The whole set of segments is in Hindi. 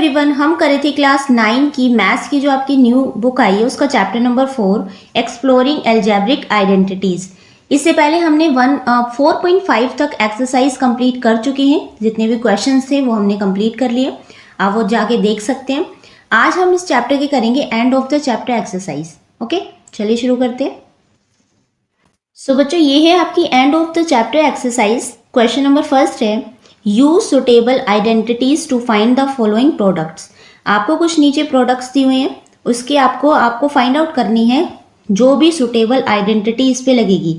एवरीवन, हम करे थे क्लास 9 की मैथ्स की जो आपकी न्यू बुक आई है उसका chapter number 4 exploring algebraic identities. इससे पहले हमने 4.5 तक एक्सरसाइज कंप्लीट कर चुके हैं। जितने भी क्वेश्चंस थे वो हमने कंप्लीट कर लिए, आप वो जाके देख सकते हैं। आज हम इस चैप्टर के करेंगे end of the chapter exercise. Okay, चलिए शुरू करते हैं। सो बच्चों, ये है आपकी end of the chapter exercise. Question number first है, use suitable identities to find the following products. आपको कुछ नीचे प्रोडक्ट्स दिए हुए हैं, उसके आपको फाइंड आउट करनी है जो भी सुटेबल आइडेंटिटी इस पे लगेगी।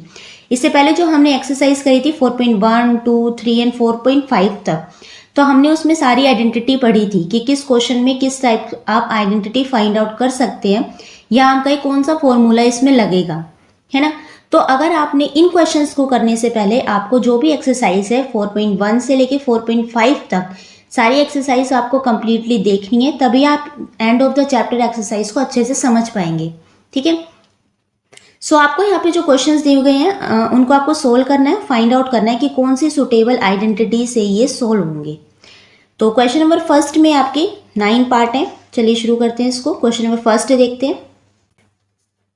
इससे पहले जो हमने एक्सरसाइज करी थी 4.1, 2, 3 एंड 4.5 तक, तो हमने उसमें सारी आइडेंटिटी पढ़ी थी कि किस क्वेश्चन में किस टाइप आप आइडेंटिटी फाइंड आउट कर सकते हैं या आपका कौन सा फॉर्मूला इसमें लगेगा, है ना। तो अगर आपने इन क्वेश्चंस को करने से पहले आपको जो भी एक्सरसाइज है 4.1 से लेके 4.5 तक सारी एक्सरसाइज आपको कंप्लीटली देखनी है, तभी आप and of the chapter exercise को अच्छे से समझ पाएंगे। ठीक है। सो आपको यहाँ पे जो क्वेश्चंस दिए गए हैं उनको आपको सोल्व करना है, फाइंड आउट करना है कि कौन सी सुटेबल आइडेंटिटी से ये सोल्व होंगे। तो क्वेश्चन नंबर फर्स्ट में आपके 9 पार्ट हैं। चलिए शुरू करते हैं इसको। क्वेश्चन नंबर फर्स्ट देखते हैं।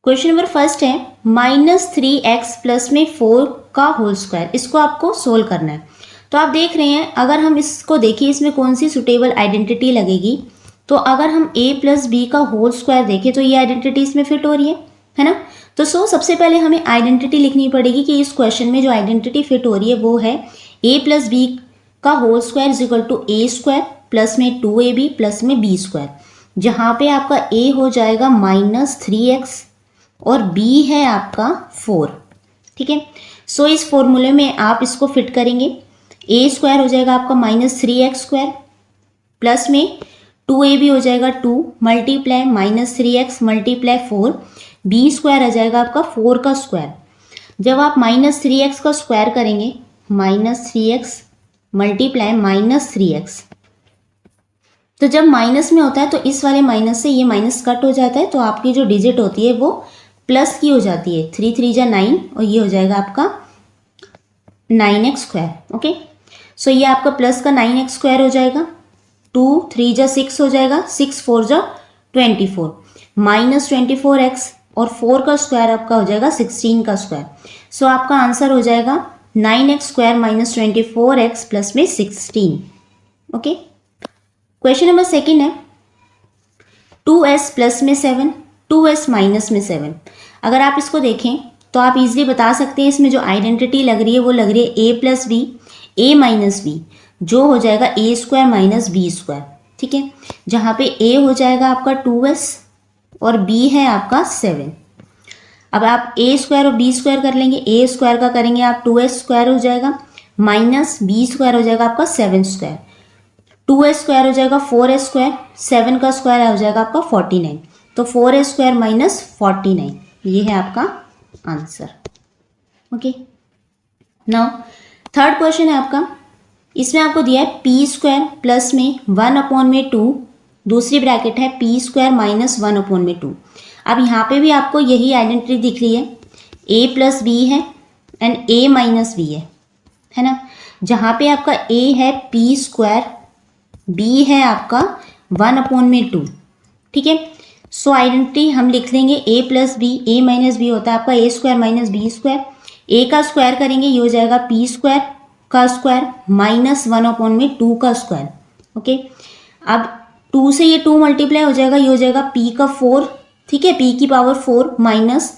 क्वेश्चन नंबर फर्स्ट है -3x प्लस में 4 का होल स्क्वायर। इसको आपको सोल्व करना है। तो आप देख रहे हैं, अगर हम इसको देखिए इसमें कौन सी सुटेबल आइडेंटिटी लगेगी, तो अगर हम a प्लस बी का होल स्क्वायर देखें तो ये आइडेंटिटी इसमें फिट हो रही है ना। तो सबसे पहले हमें आइडेंटिटी लिखनी पड़ेगी कि इस क्वेश्चन में जो आइडेंटिटी फिट हो रही है वो है a प्लस बी का whole square is equal to a square plus में 2ab प्लस में b स्क्वायर, जहाँ पे आपका a हो जाएगा -3x और b है आपका 4। ठीक है। सो इस फॉर्मूले में आप इसको फिट करेंगे। a स्क्वायर हो जाएगा आपका -3x स्क्वायर प्लस में 2ab हो जाएगा 2 multiply -3x multiply 4, b square आ जाएगा आपका 4 का स्क्वायर। जब आप -3x का स्क्वायर करेंगे, -3x मल्टीप्लाई -3x, तो जब माइनस में होता है तो इस वाले माइनस से ये माइनस कट हो जाता है, तो आपकी जो डिजिट होती है वो प्लस की हो जाती है। 3 3 जा 9 और ये हो जाएगा आपका 9x स्क्वायर। ओके। सो ये आपका प्लस का 9x स्क्वायर हो जाएगा। 2 3 जा 6 हो जाएगा, 6 4 जा 24 -24x और 4 का स्क्वायर आपका हो जाएगा 16 का स्क्वायर। सो आपका आंसर हो जाएगा 9x स्क्वायर -24x प्लस में 16। ओके। क्वेश्चन नंबर सेकेंड है 2s प्लस में 7, 2s माइनस में 7। अगर आप इसको देखें तो आप इजीली बता सकते हैं इसमें जो आइडेंटिटी लग रही है वो लग रही है a plus b, a minus b, जो हो जाएगा a square minus b square. ठीक है। जहाँ पे a हो जाएगा आपका 2s और b है आपका 7। अब आप a स्क्वायर और b स्क्वायर कर लेंगे। a स्क्वायर का करेंगे आप 2s स्क्वायर हो जाएगा माइनस b स्क्वायर हो जाएगा आपका 7 स्क्वायर, 2s स्क्वायर हो जाएगा 4s स्क्वायर, 7 का स्क्वायर हो जाएगा आपका 49। तो 4s स्क्वायर माइनस 49, ये है आपका answer. Okay. Now third question है आपका। इसमें आपको दिया है p स्क्वायर प्लस में 1/2, दूसरी ब्रैकेट है p स्क्वायर माइनस 1/2। अब यहाँ पे भी आपको यही आइडेंटिटी दिख रही है, a प्लस बी है एंड a माइनस बी है ना। जहाँ पे आपका a है p स्क्वायर, b है आपका 1/2। ठीक है। सो आइडेंटिटी हम लिख लेंगे a plus b, a minus b होता है आपका a square minus b square. a का स्क्वायर करेंगे ये हो जाएगा p स्क्वायर का स्क्वायर माइनस 1/2 का स्क्वायर। ओके। अब 2 से ये 2 मल्टीप्लाई हो जाएगा, ये हो जाएगा p का 4। ठीक है। p की पावर 4 माइनस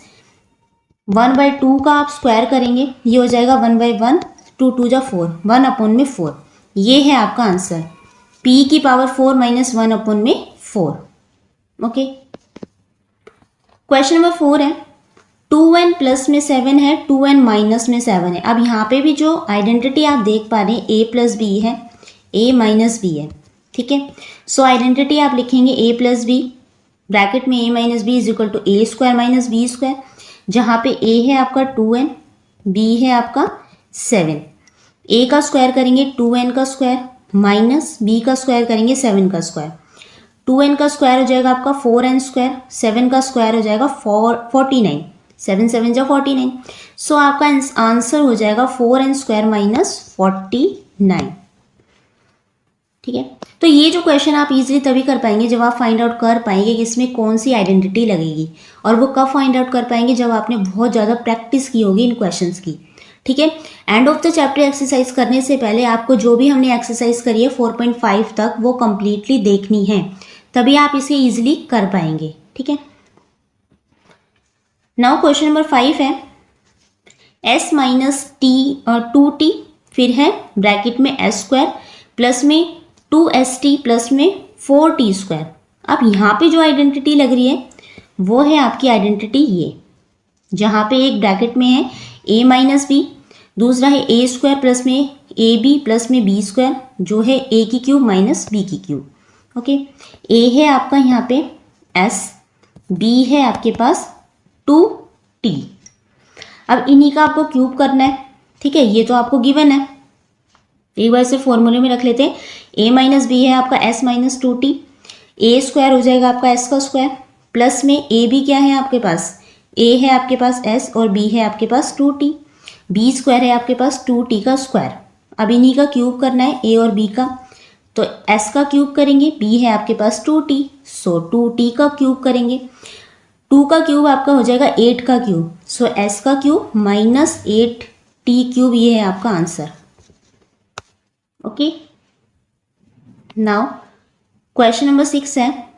1/2 का आप स्क्वायर करेंगे, ये हो जाएगा 1/1, 2 2 जा 4, 1/4। ये है आपका आंसर, p की power 4 minus 1/4। Okay. Question number 4 है 2n प्लस में 7 है, 2n माइनस में 7 है। अब यहाँ पे भी जो आइडेंटिटी आप देख पा रहे हैं a प्लस बी है, a माइनस बी है। ठीक है। सो आइडेंटिटी आप लिखेंगे a प्लस बी, ब्रैकेट में a minus b is equal to a square minus b square, जहाँ पे a है आपका 2n, b है आपका 7। a का स्क्वायर करेंगे 2n का स्क्वायर माइनस b का स्क्वायर करेंगे 7 का स्क्वायर। 2n का स्क्वायर हो जाएगा आपका 4n स्क्वायर, 7 का स्क्वायर हो जाएगा 49, 7 7 जा 49। सो आपका आंसर हो जाएगा 4n स्क्वायर माइनस 49। ठीक है। तो ये जो क्वेश्चन आप इजीली तभी कर पाएंगे जब आप फाइंड आउट कर पाएंगे कि इसमें कौन सी आइडेंटिटी लगेगी, और वो कब फाइंड आउट कर पाएंगे जब आपने बहुत ज़्यादा प्रैक्टिस की होगी इन क्वेश्चंस की। ठीक है। And of the chapter exercise करने से पहले आपको जो भी हमने एक्सरसाइज करी है 4.5 तक वो कंप्लीटली देखनी है, तभी आप इसे इजीली कर पाएंगे। ठीक है। नाउ क्वेश्चन नंबर 5 है s माइनस टी 2t, फिर है ब्रैकेट में s स्क्वायर प्लस में 2st प्लस में 4t स्क्वायर। अब यहाँ पे जो आइडेंटिटी लग रही है वो है आपकी आइडेंटिटी ये, जहाँ पे एक ब्रैकेट में है a माइनस बी, दूसरा है a स्क्वायर प्लस में ए बी प्लस में b स्क्वायर, जो है a की क्यूब माइनस b की क्यूब। ओके, a है आपका यहाँ पे s, b है आपके पास 2t। अब इन्हीं का आपको क्यूब करना है। ठीक है, ये तो आपको गिवन है, एक बार इसे फॉर्मूले में रख लेते हैं। a माइनस बी है आपका s minus 2t, a square हो जाएगा आपका s का स्क्वायर, प्लस में a b क्या है आपके पास, a है आपके पास s और b है आपके पास 2t, b स्क्वायर है आपके पास 2t का स्क्वायर। अब इन्हीं का क्यूब करना है a और b का, तो s का क्यूब करेंगे, b है आपके पास 2t, सो 2t का क्यूब करेंगे, 2 का क्यूब आपका हो जाएगा 8 का क्यूब, सो s का क्यूब माइनस 8t क्यूब, ये है आपका answer. Okay, now question number 6 है।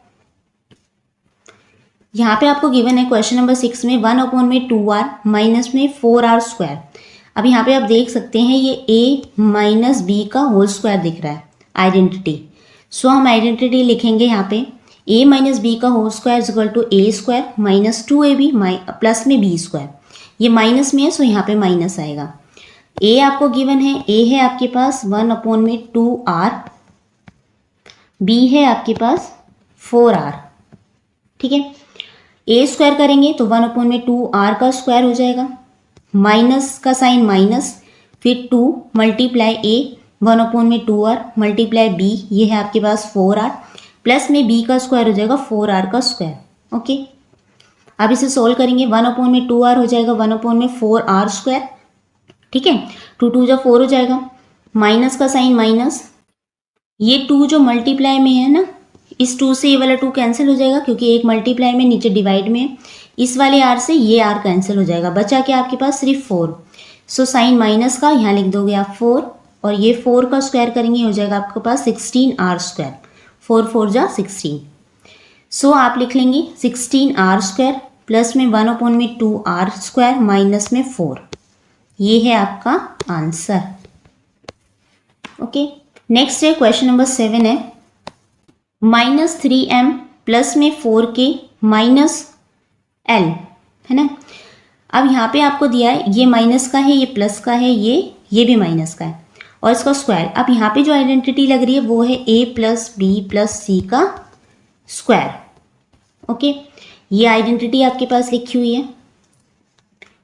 यहाँ पे आपको गिवन है क्वेश्चन नंबर 6 में 1/2r माइनस में 4r स्क्वायर। अब यहाँ पे आप देख सकते हैं ये a माइनस बी का होल स्क्वायर दिख रहा है आइडेंटिटी। सो हम आइडेंटिटी लिखेंगे यहाँ पे a माइनस बी का whole square is equal to a square minus 2ab plus में b स्क्वायर। ये माइनस में है सो यहाँ पे माइनस आएगा। a आपको गिवन है, a है आपके पास 1/2r, b है आपके पास 4r। ठीक है, a स्क्वायर करेंगे तो 1/2r का स्क्वायर हो जाएगा, माइनस का साइन माइनस, फिर 2 multiply a 1/2r multiply b, ये है आपके पास 4r, प्लस में b का स्क्वायर हो जाएगा 4r का स्क्वायर। ओके, अब इसे सोल्व करेंगे, 1/2r हो जाएगा 1/4r स्क्वायर। ठीक है, 2 2 जा 4 हो जाएगा, माइनस का साइन माइनस, ये 2 जो मल्टीप्लाई में है ना, इस 2 से ये वाला 2 कैंसिल हो जाएगा क्योंकि एक मल्टीप्लाई में नीचे डिवाइड में है, इस वाले r से ये r कैंसिल हो जाएगा, बचा क्या आपके पास सिर्फ 4। सो साइन माइनस का यहाँ लिख दोगे आप 4, और ये 4 का स्क्वायर करेंगे हो जाएगा आपके पास 16r स्क्वायर, 4 4 जा 16। सो आप लिख लेंगे 16r स्क्वायर प्लस में 1/2r स्क्वायर माइनस में 4, ये है आपका आंसर। ओके, नेक्स्ट है क्वेश्चन नंबर 7 है माइनस 3m प्लस में 4k माइनस l, है ना। अब यहाँ पे आपको दिया है ये माइनस का है, ये प्लस का है, ये भी माइनस का है, और इसका स्क्वायर। अब यहाँ पे जो आइडेंटिटी लग रही है वो है a plus b plus c का स्क्वायर। ओके, ये आइडेंटिटी आपके पास लिखी हुई है,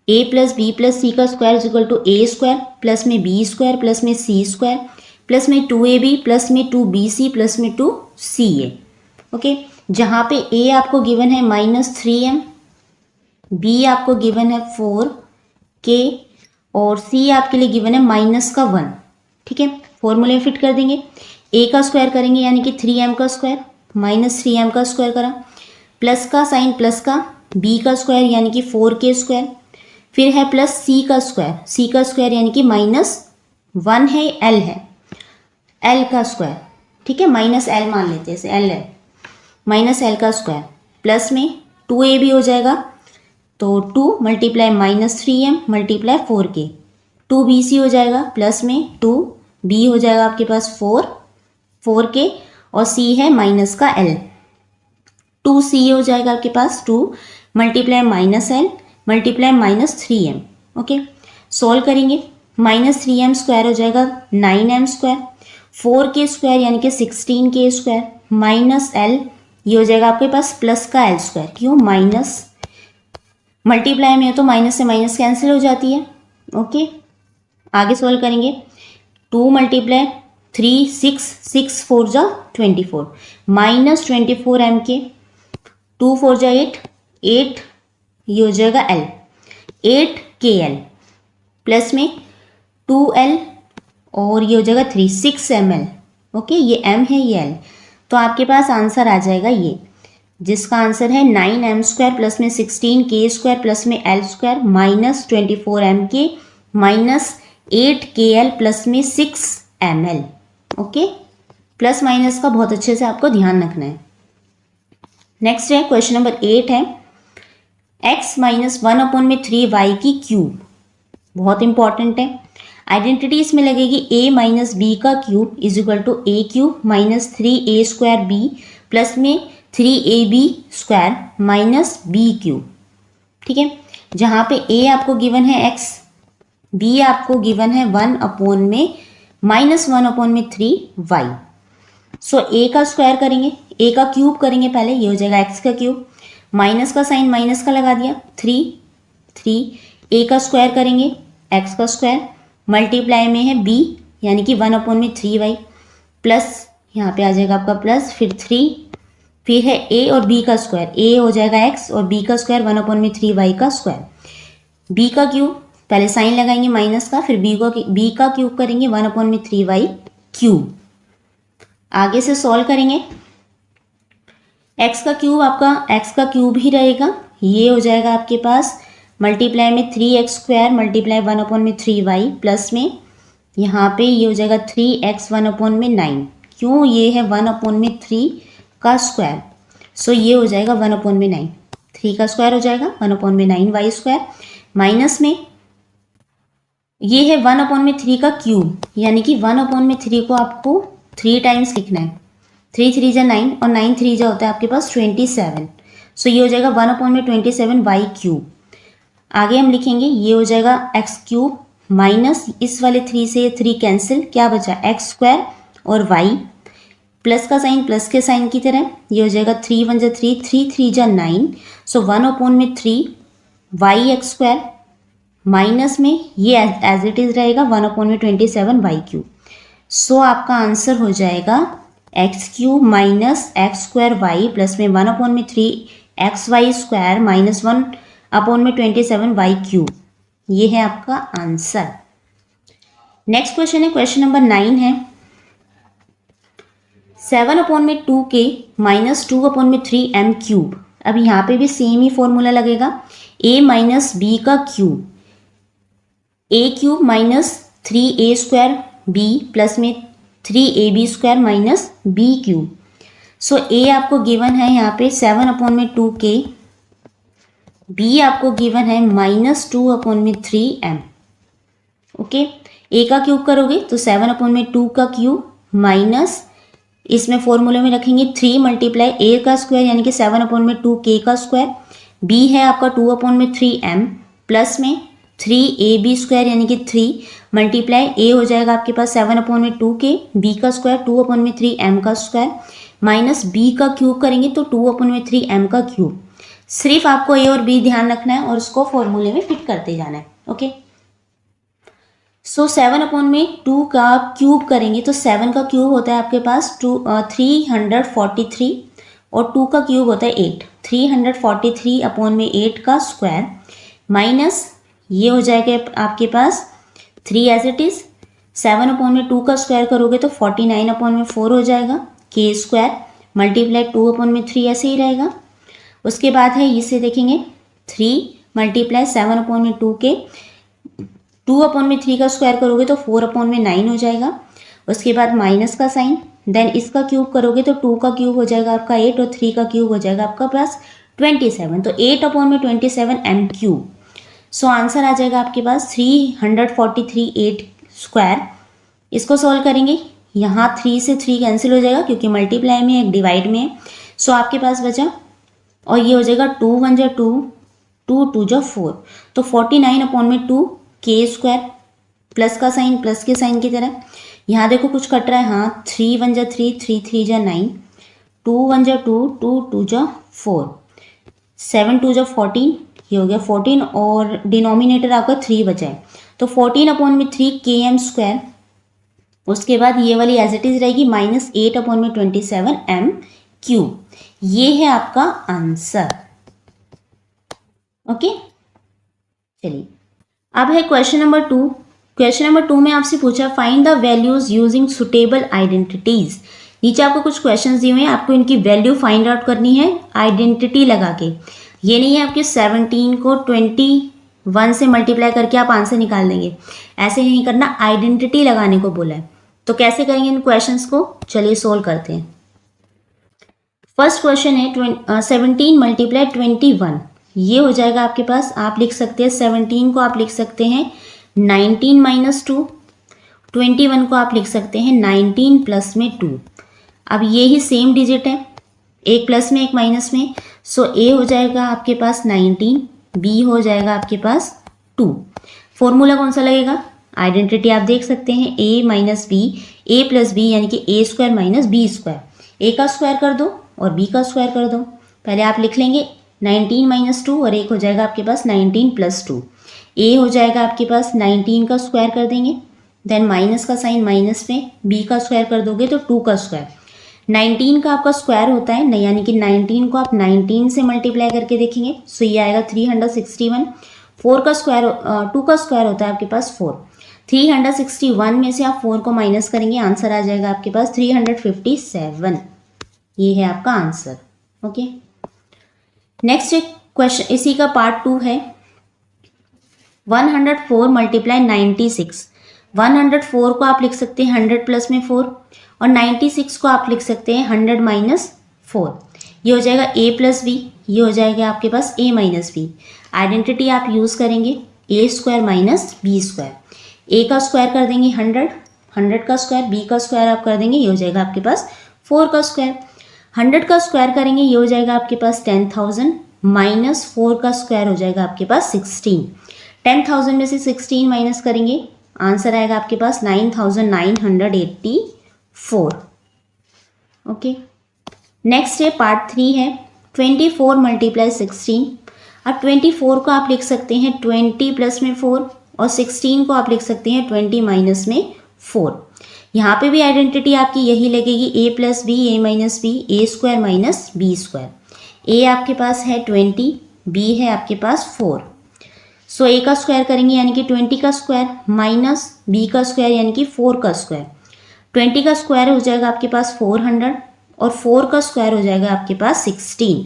a plus b plus c का square is equal to a square plus में b स्क्वायर प्लस में c स्क्वायर प्लस में 2ab प्लस में 2bc प्लस में 2ca। ओके, जहाँ पे a आपको गिवन है माइनस 3m, b आपको गिवन है 4k और c आपके लिए गिवन है माइनस का 1। ठीक है, फॉर्मूले में फिट कर देंगे, a का स्क्वायर करेंगे यानी कि 3m का स्क्वायर माइनस 3m का स्क्वायर करा, प्लस का साइन प्लस का, b का स्क्वायर यानी कि 4k स्क्वायर, फिर है प्लस c का स्क्वायर यानी कि माइनस 1 है, l है, l का स्क्वायर। ठीक है, माइनस l मान लेते हैं इसे, l है माइनस l का स्क्वायर, प्लस में 2ab हो जाएगा, तो 2 multiply minus 3m multiply 4k, 2bc हो जाएगा प्लस में 2b हो जाएगा आपके पास 4k और c है माइनस का l, 2c हो जाएगा आपके पास 2 multiply minus l multiply minus 3m। Okay, solve करेंगे, माइनस 3m स्क्वायर हो जाएगा 9m स्क्वायर, 4k स्क्वायर यानी कि 16k स्क्वायर माइनस l, ये हो जाएगा आपके पास प्लस का l स्क्वायर। क्यों, माइनस मल्टीप्लाई में है तो माइनस से माइनस कैंसिल हो जाती है। ओके, आगे सोल्व करेंगे, 2 मल्टीप्लाई 3 6 6 4 जा 24 माइनस 24m के, 2 4 जा 8, ये हो जाएगा l, 8kl प्लस में 2l और ये हो जाएगा 3 6ml ओके, ये m है, ये l, तो आपके पास आंसर आ जाएगा ये, जिसका आंसर है 9m² प्लस में 16k² प्लस में l² minus 24mk minus 8kl plus में 6ml। ओके, प्लस माइनस का बहुत अच्छे से आपको ध्यान रखना है। नेक्स्ट है क्वेश्चन नंबर 8 है x माइनस 1/3y की क्यूब, बहुत इंपॉर्टेंट है। आइडेंटिटी इसमें लगेगी a माइनस बी का cube is equal to a cube minus 3a² b plus में 3ab² माइनस b क्यूब। ठीक है, जहाँ पे a आपको गिवन है x, b आपको गिवन है 1 में माइनस 1/3y। सो a का स्क्वायर करेंगे, a का क्यूब करेंगे पहले, ये हो जाएगा x का क्यूब, माइनस का साइन माइनस का लगा दिया, 3 a का स्क्वायर करेंगे x का स्क्वायर, मल्टीप्लाई में है b यानी कि 1/3y प्लस यहाँ पे आ जाएगा आपका प्लस, फिर 3, फिर है a और b का स्क्वायर, a हो जाएगा x और b का स्क्वायर 1/3y का स्क्वायर, b का क्यूब पहले साइन लगाएंगे माइनस का, फिर b का क्यूब करेंगे 1/3y क्यूब। आगे से सॉल्व करेंगे, x का क्यूब आपका x का क्यूब ही रहेगा, ये हो जाएगा आपके पास मल्टीप्लाई में 3x² मल्टीप्लाई 1/3y प्लस में यहाँ पे ये हो जाएगा 3x 1/9, क्यों, ये है 1/3 का स्क्वायर, सो ये हो जाएगा 1/9, 3 का स्क्वायर हो जाएगा 1/9y² माइनस में ये है 1/3 का क्यूब, यानी कि 1/3 को आपको 3 टाइम्स लिखना है, 3 3 जा 9 और 9 3 जा होता है आपके पास 27, सो ये हो जाएगा 1/27y क्यूब। आगे हम लिखेंगे, ये हो जाएगा x क्यूब माइनस इस वाले 3 से 3 कैंसिल, क्या बचा x² और y, प्लस का साइन प्लस के साइन की तरह, ये हो जाएगा 3 1 जा 3, 3 3 जा 9, सो 1/3 yx² माइनस में ये एज इट इज रहेगा 1/27y क्यूब। सो आपका आंसर हो जाएगा x cube minus x² y plus में 1/3 xy² माइनस 1/27y क्यूब, ये है आपका आंसर। नेक्स्ट क्वेश्चन है क्वेश्चन नंबर 9 है 7/2k माइनस 2/3m क्यूब। अब यहाँ पे भी सेम ही फॉर्मूला लगेगा, a माइनस बी का cube, a cube minus 3a² b plus में 3ab² minus b cube. So a आपको गिवन है यहाँ पे 7/2k, b आपको गिवन है माइनस 2/3m। ओके, a का क्यूब करोगे तो 7/2 का क्यूब माइनस इसमें फॉर्मूले में रखेंगे 3 मल्टीप्लाई a का स्क्वायर यानी कि 7/2k का स्क्वायर, b है आपका 2/3m प्लस में 3ab² यानी कि 3 मल्टीप्लाई a हो जाएगा आपके पास 7/2k, b का स्क्वायर 2/3m का स्क्वायर माइनस b का क्यूब करेंगे तो 2/3m का क्यूब। सिर्फ आपको a और b ध्यान रखना है और उसको फॉर्मूले में फिट करते जाना है। ओके, सो 7/2 का क्यूब करेंगे तो 7 का क्यूब होता है आपके पास 343 और 2 का क्यूब होता है 8, 343/8 का स्क्वायर माइनस ये हो जाएगा आपके पास 3 एज इट इज, 7/2 का स्क्वायर करोगे तो 49/4 हो जाएगा, k² मल्टीप्लाई 2/3 ऐसे ही रहेगा। उसके बाद है इसे देखेंगे 3 मल्टीप्लाई 7/2k, 2/3 का स्क्वायर करोगे तो 4/9 हो जाएगा। उसके बाद माइनस का साइन, देन इसका क्यूब करोगे तो 2 का क्यूब हो जाएगा आपका 8 और 3 का क्यूब हो जाएगा आपका पास 27, तो 8/27m क्यूब। सो आंसर आ जाएगा आपके पास 343 8²। इसको सॉल्व करेंगे, यहाँ 3 से 3 कैंसिल हो जाएगा क्योंकि मल्टीप्लाई में एक डिवाइड में है, सो आपके पास बचा और ये हो जाएगा 2 1 जा 2, 2 2 जा 4, तो 49/2 k² प्लस का साइन प्लस के साइन की तरह, यहाँ देखो कुछ कट रहा है, हाँ 3 1 जा 3, 3 3 जा 9, 2 1 जा 2, 2 2 जा 4, 7 2 जा 14, ये हो गया 14 और डिनोमिनेटर आपका 3 बचा है तो 14/3 km²। उसके बाद ये वाली एज इट इज रहेगी माइनस 8/27m क्यूब, ये है आपका आंसर। ओके, चलिए अब है क्वेश्चन नंबर 2 क्वेश्चन नंबर 2 में आपसे पूछा find the values using suitable identities. नीचे आपको कुछ क्वेश्चंस दिए हुए हैं, आपको इनकी वैल्यू फाइंड आउट करनी है आइडेंटिटी लगा के। ये नहीं है आपके 17 को 21 से मल्टीप्लाई करके आप आंसर निकाल देंगे, ऐसे नहीं करना, आइडेंटिटी लगाने को बोला है। तो कैसे करेंगे इन क्वेश्चंस को, चलिए सोल्व करते हैं। फर्स्ट क्वेश्चन है 17 मल्टीप्लाई 21, ये हो जाएगा आपके पास, आप लिख सकते हैं 17 को आप लिख सकते हैं 19 माइनस 2, 21 को आप लिख सकते हैं 19 प्लस में 2। अब ये ही सेम डिजिट है, एक प्लस में एक माइनस में, सो ए हो जाएगा आपके पास 19, बी हो जाएगा आपके पास 2। फॉर्मूला कौन सा लगेगा, आइडेंटिटी आप देख सकते हैं a minus b, a plus b यानी कि a square minus b square, a का स्क्वायर कर दो और बी का स्क्वायर कर दो। पहले आप लिख लेंगे 19 माइनस 2 और एक हो जाएगा आपके पास 19 प्लस 2। ए हो जाएगा आपके पास 19 का स्क्वायर कर देंगे, देन माइनस का साइन माइनस में, बी का स्क्वायर कर दोगे तो 2 का स्क्वायर। 19 का आपका स्क्वायर होता है यानी कि 19 को आप 19 से मल्टीप्लाई करके देखेंगे, सो ये आएगा 361। 4 का स्क्वायर 2 का स्क्वायर होता है आपके पास 4। 361 में से आप 4 को माइनस करेंगे, आंसर आ जाएगा आपके पास 357। ये है आपका आंसर। ओके, नेक्स्ट क्वेश्चन इसी का पार्ट 2 है 104 मल्टीप्लाई 96। 104 को आप लिख सकते हैं 100 प्लस में 4 और 96 को आप लिख सकते हैं 100 माइनस 4। ये हो जाएगा a प्लस बी, ये हो जाएगा आपके पास a माइनस बी। आइडेंटिटी आप यूज़ करेंगे a square minus b square. a का स्क्वायर कर देंगे 100, 100 का स्क्वायर, b का स्क्वायर आप कर देंगे, ये हो जाएगा आपके पास 4 का स्क्वायर। 100 का स्क्वायर करेंगे, ये हो जाएगा आपके पास 10,000 माइनस 4 का स्क्वायर हो जाएगा आपके पास 16। 10,000 में से 16 माइनस करेंगे, आंसर आएगा आपके पास 9,984। ओके, नेक्स्ट है पार्ट 3 है 24 मल्टीप्लाई 16। अब 24 को आप लिख सकते हैं 20 प्लस में 4 और 16 को आप लिख सकते हैं 20 माइनस में 4। यहाँ पे भी आइडेंटिटी आपकी यही लगेगी a plus b, a minus b, a square minus b square. a आपके पास है 20, b है आपके पास 4। सो a का स्क्वायर करेंगे यानी कि 20 का स्क्वायर माइनस b का स्क्वायर यानी कि 4 का स्क्वायर। 20 का स्क्वायर हो जाएगा आपके पास 400 और 4 का स्क्वायर हो जाएगा आपके पास 16।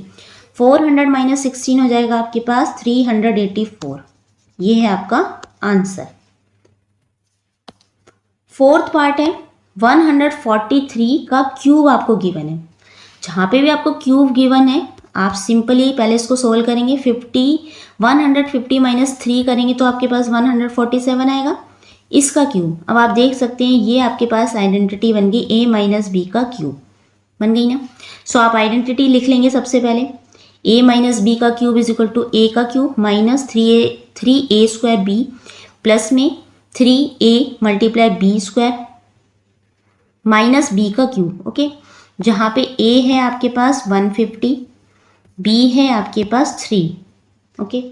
400 माइनस 16 हो जाएगा आपके पास 384। ये है आपका आंसर। फोर्थ पार्ट है 143 का क्यूब आपको गिवन है। जहाँ पे भी आपको क्यूब गिवन है आप सिंपली पहले इसको सोल्व करेंगे। 150 माइनस 3 करेंगे तो आपके पास 147 आएगा। इसका क्यूब, अब आप देख सकते हैं ये आपके पास आइडेंटिटी बन गई a माइनस बी का क्यूब बन गई ना। सो आप आइडेंटिटी लिख लेंगे सबसे पहले a माइनस बी का cube is equal to a का cube minus 3a square b plus में 3a multiply b square minus b का क्यूब। ओके, जहाँ पे a है आपके पास 150, b है आपके पास 3। ओके,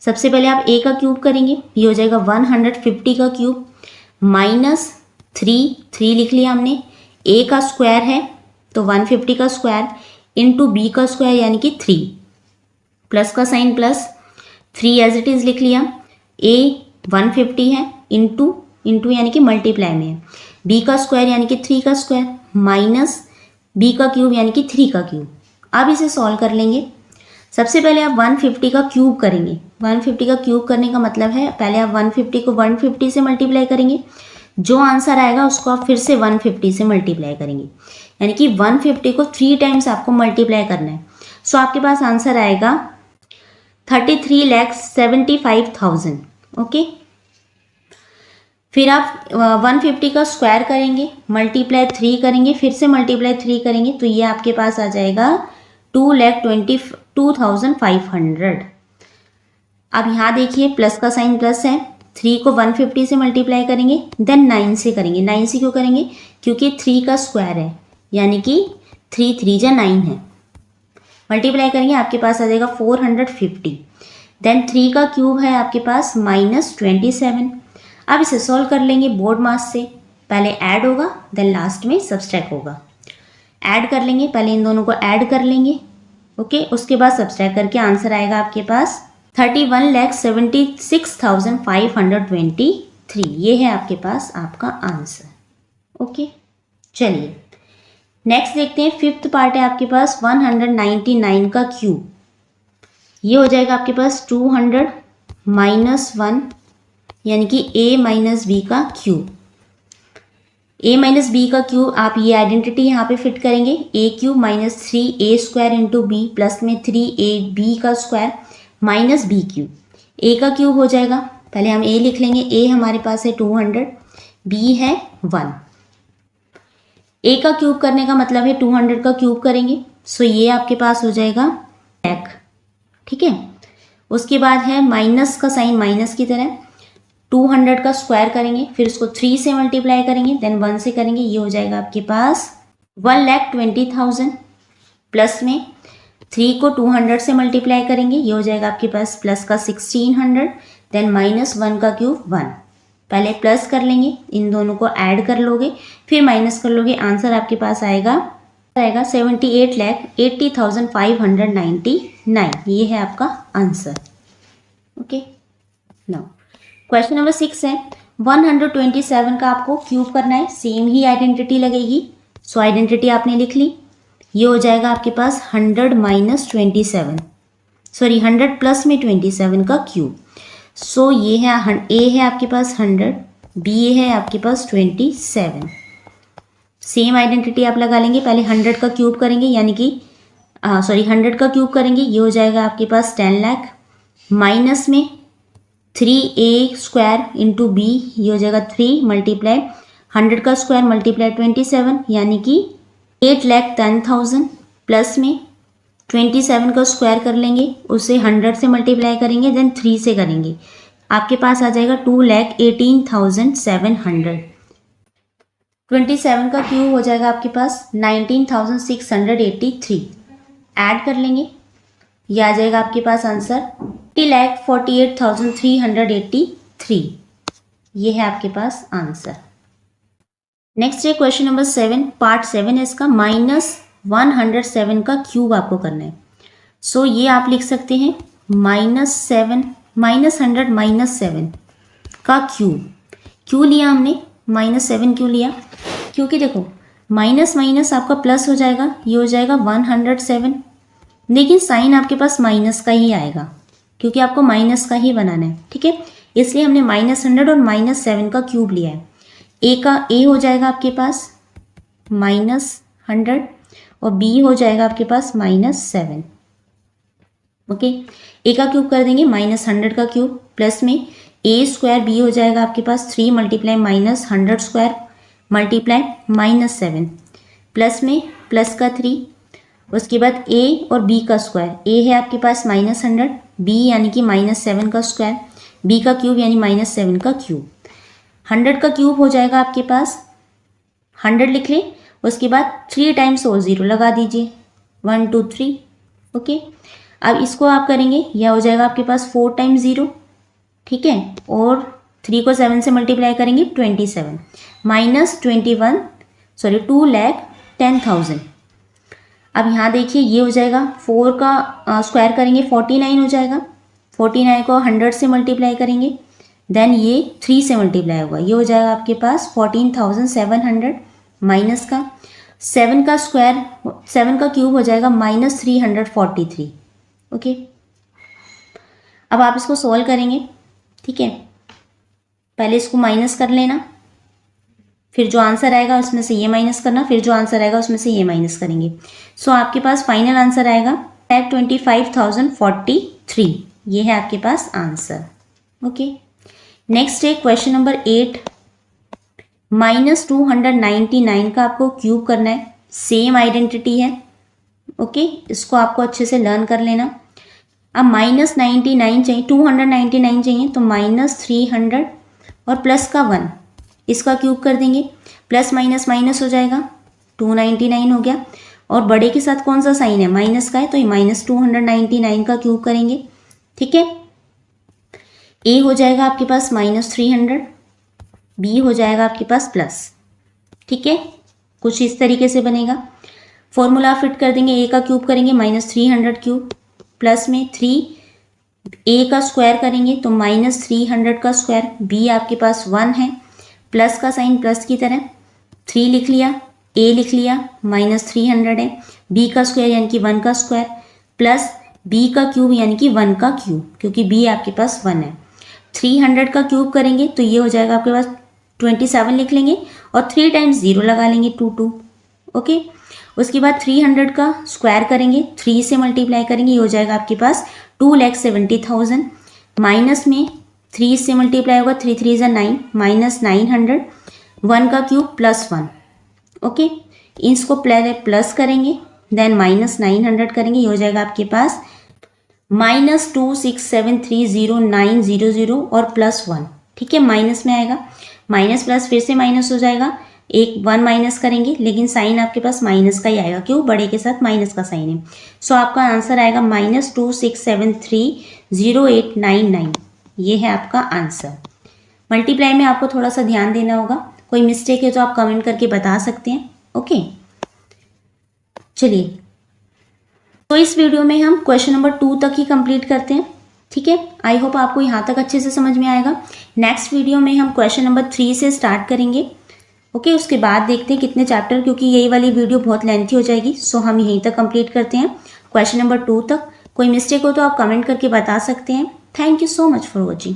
सबसे पहले आप a का क्यूब करेंगे, ये हो जाएगा 150 का क्यूब माइनस 3 लिख लिया हमने। a का स्क्वायर है तो 150 का स्क्वायर इंटू b का स्क्वायर यानी कि 3, प्लस का sign plus 3 as it is लिख लिया। a 150 है इंटू यानी कि मल्टीप्लाई में है, b का स्क्वायर यानी कि 3 का स्क्वायर माइनस b का क्यूब यानी कि 3 का क्यूब। अब इसे सॉल्व कर लेंगे। सबसे पहले आप 150 का क्यूब करेंगे। 150 का क्यूब करने का मतलब है पहले आप 150 को 150 से मल्टीप्लाई करेंगे, जो आंसर आएगा उसको आप फिर से 150 से मल्टीप्लाई करेंगे, यानी कि 150 को 3 टाइम्स आपको मल्टीप्लाई करना है। सो आपके पास आंसर आएगा 33,75,000। ओके, फिर आप 150 का स्क्वायर करेंगे, मल्टीप्लाई 3 करेंगे, फिर से मल्टीप्लाई 3 करेंगे तो ये आपके पास आ जाएगा 2,22,500। अब यहाँ देखिए प्लस का साइन प्लस है, 3 को 150 से मल्टीप्लाई करेंगे देन 9 से करेंगे। 9 से क्यों करेंगे, क्योंकि 3 का स्क्वायर है यानी कि 3 3 जा 9 है। मल्टीप्लाई करेंगे आपके पास आ जाएगा 450। देन 3 का क्यूब है आपके पास माइनस 27। अब इसे सॉल्व कर लेंगे बोर्ड मास से, पहले ऐड होगा देन लास्ट में सब्सट्रैक्ट होगा। ऐड कर लेंगे, पहले इन दोनों को ऐड कर लेंगे। ओके, उसके बाद सब्सट्रैक्ट करके आंसर आएगा आपके पास 31,76,520 3। ये है आपके पास आपका आंसर। ओके, चलिए नेक्स्ट देखते हैं। फिफ्थ पार्ट है आपके पास 199 का क्यूब। ये हो जाएगा आपके पास 200 माइनस 1 यानी कि a माइनस बी का क्यूब। a माइनस बी का क्यूब, आप ये आइडेंटिटी यहाँ पे फिट करेंगे, a cube minus 3a square into b plus में 3ab का square minus b cube. a का क्यूब हो जाएगा, पहले हम a लिख लेंगे, a हमारे पास है 200, b है 1। a का क्यूब करने का मतलब है 200 का क्यूब करेंगे, सो ये आपके पास हो जाएगा लैख। ठीक है, उसके बाद है माइनस का साइन माइनस की तरह, 200 का स्क्वायर करेंगे, फिर उसको 3 से मल्टीप्लाई करेंगे, देन 1 से करेंगे, ये हो जाएगा आपके पास 1,20,000 प्लस में 3 को 200 से मल्टीप्लाई करेंगे, ये हो जाएगा आपके पास प्लस का 1600, देन माइनस 1 का क्यूब 1। पहले प्लस कर लेंगे, इन दोनों को ऐड कर लोगे, फिर माइनस कर लोगे, आंसर आपके पास आएगा 78,80,599। ये है आपका answer. Okay, now question number 6 है 127 का आपको क्यूब करना है, सेम ही आइडेंटिटी लगेगी। सो आइडेंटिटी आपने लिख ली, ये हो जाएगा आपके पास 100 माइनस 27, सॉरी 100 प्लस में 27 का क्यूब। सो ये है ए है आपके पास 100, बी है आपके पास 27। सेम आइडेंटिटी आप लगा लेंगे, पहले 100 का क्यूब करेंगे यानी कि 100 का क्यूब करेंगे, ये हो जाएगा आपके पास 10 लाख माइनस में 3a स्क्वायर इंटू बी, ये हो जाएगा 3 मल्टीप्लाई 100 का स्क्वायर मल्टीप्लाई 27 यानी कि 8,10,000 प्लस में 27 का स्क्वायर कर लेंगे, उसे 100 से मल्टीप्लाई करेंगे, देन 3 से करेंगे, आपके पास आ जाएगा 2,18,700। 27 का क्यूब हो जाएगा आपके पास 19,683। ऐड कर लेंगे, ये आ जाएगा आपके पास आंसर 80,48,383। ये है आपके पास आंसर। नेक्स्ट है क्वेश्चन नंबर 7, पार्ट 7 है इसका, -107 का क्यूब आपको करना है। सो ये आप लिख सकते हैं -7 -100 -7 का क्यूब। क्यों लिया हमने -7 क्यों लिया? क्योंकि देखो माइनस माइनस आपका प्लस हो जाएगा, ये हो जाएगा 107, लेकिन साइन आपके पास माइनस का ही आएगा क्योंकि आपको माइनस का ही बनाना है। ठीक है, इसलिए हमने -100 और -7 का क्यूब लिया है। ए हो जाएगा आपके पास -100 और बी हो जाएगा आपके पास -7। ओके, ए का क्यूब कर देंगे -100 का क्यूब प्लस में a स्क्वायर, बी हो जाएगा आपके पास 3 मल्टीप्लाई -100 स्क्वायर मल्टीप्लाई -7 प्लस में प्लस का 3, उसके बाद a और b का स्क्वायर, a है आपके पास -100, b यानी कि -7 का स्क्वायर, b का क्यूब यानी -7 का क्यूब। 100 का क्यूब हो जाएगा आपके पास 100 लिख लें, उसके बाद 3 टाइम्स और 0 लगा दीजिए, 1 2 3। ओके, अब इसको आप करेंगे, यह हो जाएगा आपके पास 4 टाइम्स 0। ठीक है, और 3 को 7 से मल्टीप्लाई करेंगे 27 -21 सॉरी 2,10,000। अब यहाँ देखिए ये हो जाएगा 4 का स्क्वायर करेंगे 49 हो जाएगा, 49 को 100 से मल्टीप्लाई करेंगे, देन ये 3 से मल्टीप्लाई होगा, ये हो जाएगा आपके पास 14,700 माइनस का 7 का स्क्वायर 7 का क्यूब हो जाएगा -343। ओके, अब आप इसको सॉल्व करेंगे। ठीक है, पहले इसको माइनस कर लेना, फिर जो आंसर आएगा उसमें से ये माइनस करना, फिर जो आंसर आएगा उसमें से ये माइनस करेंगे। सो आपके पास फाइनल आंसर आएगा 25,043। ये है आपके पास आंसर। ओके, नेक्स्ट है क्वेश्चन नंबर 8, -299 का आपको क्यूब करना है, सेम आइडेंटिटी है। ओके, इसको आपको अच्छे से लर्न कर लेना। अब -99 चाहिए, 299 चाहिए तो -300 और प्लस का 1, इसका क्यूब कर देंगे, प्लस माइनस माइनस हो जाएगा, 299 हो गया, और बड़े के साथ कौन सा साइन है, माइनस का है, तो ये -299 का क्यूब करेंगे। ठीक है, ए हो जाएगा आपके पास -300, बी हो जाएगा आपके पास प्लस। ठीक है, कुछ इस तरीके से बनेगा। फॉर्मूला फिट कर देंगे, ए का क्यूब करेंगे -300 क्यूब प्लस में 3 ए का स्क्वायर करेंगे तो -300 का स्क्वायर, बी आपके पास 1 है, प्लस का साइन प्लस की तरह 3 लिख लिया, ए लिख लिया, -300 है, बी का स्क्वायर यानी कि 1 का स्क्वायर प्लस बी का क्यूब यानी कि 1 का क्यूब, क्योंकि बी आपके पास 1 है। 300 का क्यूब करेंगे तो ये हो जाएगा आपके पास 27 लिख लेंगे और 3 टाइम्स 0 लगा लेंगे 2 ओके। उसके बाद 300 का स्क्वायर करेंगे, 3 से मल्टीप्लाई करेंगे, ये हो जाएगा आपके पास 2,70,000। माइनस में 3 से मल्टीप्लाई होगा, 3 3 = 9, -900, 1 का क्यूब प्लस 1 ओके। इसको पहले प्लस करेंगे देन -900 करेंगे, ये हो जाएगा आपके पास -26730,900 और +1, ठीक है। माइनस में आएगा, माइनस प्लस फिर से माइनस हो जाएगा, एक 1 माइनस करेंगे लेकिन साइन आपके पास माइनस का ही आएगा, क्यों, बड़े के साथ माइनस का साइन है। सो आपका आंसर आएगा -26730,899, ये है आपका आंसर। मल्टीप्लाई में आपको थोड़ा सा ध्यान देना होगा, कोई मिस्टेक है तो आप कमेंट करके बता सकते हैं ओके। चलिए, तो इस वीडियो में हम क्वेश्चन नंबर 2 तक ही कंप्लीट करते हैं, ठीक है। आई होप आपको यहाँ तक अच्छे से समझ में आएगा। नेक्स्ट वीडियो में हम क्वेश्चन नंबर 3 से स्टार्ट करेंगे ओके। उसके बाद देखते हैं कितने चैप्टर, क्योंकि यही वाली वीडियो बहुत लेंथी हो जाएगी, सो हम यहीं तक कंप्लीट करते हैं क्वेश्चन नंबर 2 तक। कोई मिस्टेक हो तो आप कमेंट करके बता सकते हैं। Thank you so much for watching.